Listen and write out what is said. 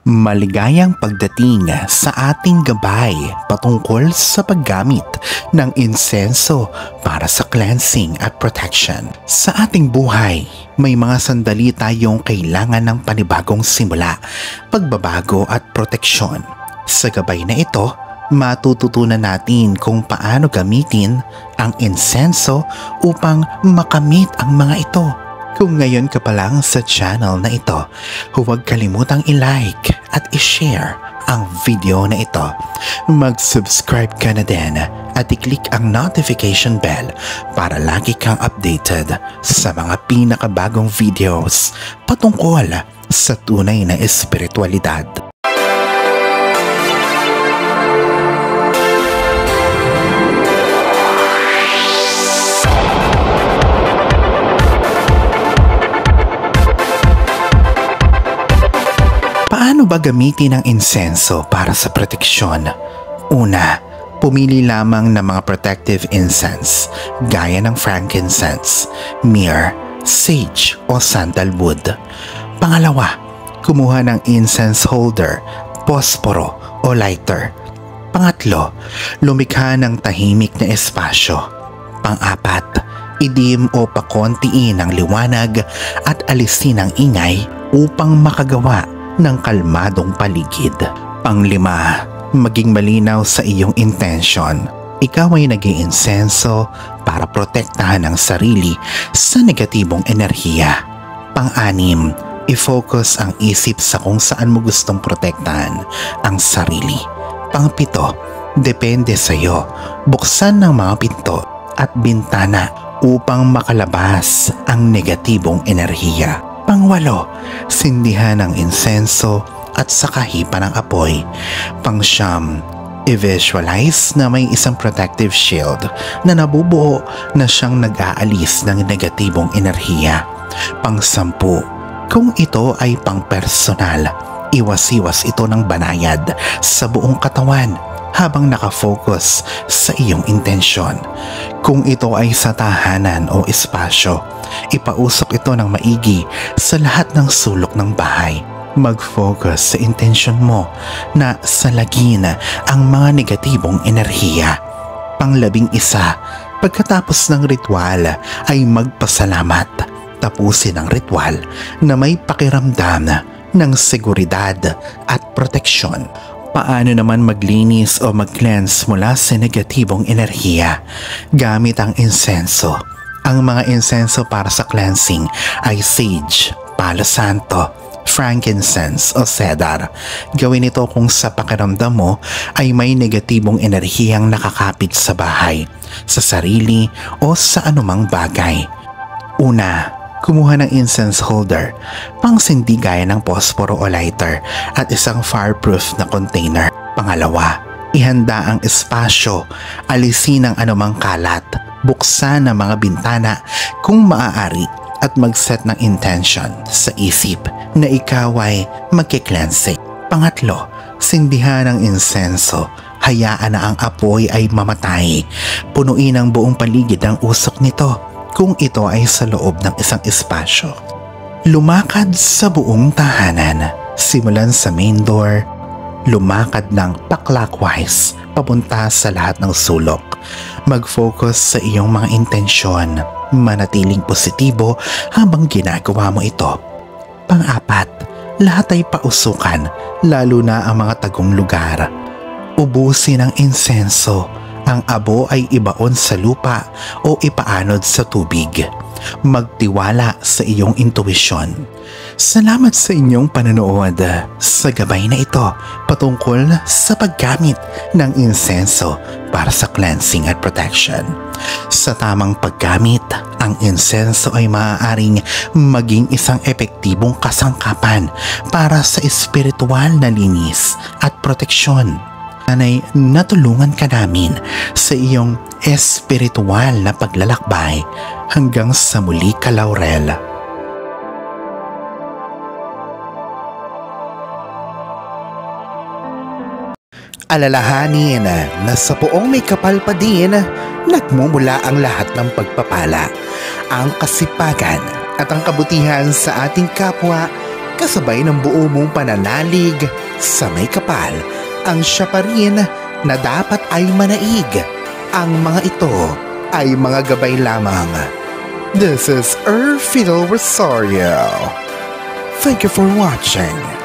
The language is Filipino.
Maligayang pagdating sa ating gabay patungkol sa paggamit ng insenso para sa cleansing at protection. Sa ating buhay, may mga sandali tayong kailangan ng panibagong simula, pagbabago at proteksyon. Sa gabay na ito, matututunan natin kung paano gamitin ang insenso upang makamit ang mga ito. Kung ngayon ka pa lang sa channel na ito, huwag kalimutang i-like at i-share ang video na ito. Mag-subscribe ka na din at i-click ang notification bell para lagi kang updated sa mga pinakabagong videos patungkol sa tunay na espiritualidad. Paano ba gamitin ang insenso para sa proteksyon? Una, pumili lamang ng mga protective incense gaya ng frankincense, myrrh, sage o sandalwood. Pangalawa, kumuha ng incense holder, posporo o lighter. Pangatlo, lumikha ng tahimik na espasyo. Pang-apat, idim o pakontiin ang liwanag at alisin ang ingay upang makagawa ng kalmadong paligid. Panglima, maging malinaw sa iyong intensyon. Ikaw ay nag-iinsenso para protektahan ang sarili sa negatibong enerhiya. Pang-anim, i-focus ang isip sa kung saan mo gustong protektahan ang sarili. Pang-pito, depende sa iyo. Buksan ng mga pinto at bintana upang makalabas ang negatibong enerhiya. Pangwalo, sindihan ng insenso at sakahipan ng apoy. Pangsyam, i-visualize na may isang protective shield na nabubuo na siyang nag-aalis ng negatibong enerhiya. Pangsampu, kung ito ay pang-personal, iwas-iwas ito ng banayad sa buong katawan habang nakafocus sa iyong intensyon. Kung ito ay sa tahanan o espasyo, ipausok ito ng maigi sa lahat ng sulok ng bahay. Mag-focus sa intensyon mo na salagin ang mga negatibong enerhiya. Pang-11, pagkatapos ng ritual ay magpasalamat. Tapusin ang ritual na may pakiramdam ng seguridad at proteksyon. Paano naman maglinis o mag-cleanse mula sa negatibong enerhiya? Gamit ang insenso. Ang mga insenso para sa cleansing ay sage, palo santo, frankincense o cedar. Gawin ito kung sa pakiramdam mo ay may negatibong enerhiyang nakakapit sa bahay, sa sarili o sa anumang bagay. Una, kumuha ng incense holder, pangsindi gaya ng posporo o lighter at isang fireproof na container. Pangalawa, ihanda ang espasyo, alisin ang anumang kalat, buksan ang mga bintana kung maaari at mag-set ng intention sa isip na ikaw ay magki-cleansing. Pangatlo, sindihan ang insenso, hayaan na ang apoy ay mamatay, punuin ang buong paligid ng usok nito kung ito ay sa loob ng isang espasyo. Lumakad sa buong tahanan, simulan sa main door, lumakad ng pa-clockwise papunta sa lahat ng sulok. Mag-focus sa iyong mga intensyon, manatiling positibo habang ginagawa mo ito. Pang-apat, lahat ay pausukan, lalo na ang mga tagong lugar. Ubusin ang insenso. Ang abo ay ibaon sa lupa o ipaanod sa tubig. Magtiwala sa iyong intuwisyon. Salamat sa inyong panonood sa gabay na ito patungkol sa paggamit ng insenso para sa cleansing at protection. Sa tamang paggamit, ang insenso ay maaaring maging isang epektibong kasangkapan para sa espiritual na linis at proteksyon. Sana'y natulungan ka namin sa iyong espiritual na paglalakbay. Hanggang sa muli ka, Laurel. Alalahanin na sa poong may kapal pa din, nagmumula ang lahat ng pagpapala, ang kasipagan at ang kabutihan sa ating kapwa kasabay ng buo mong pananalig sa may kapal. Ang siya pa rin na dapat ay manaig. Ang mga ito ay mga gabay lamang. This is Fiddle Rosario. Thank you for watching.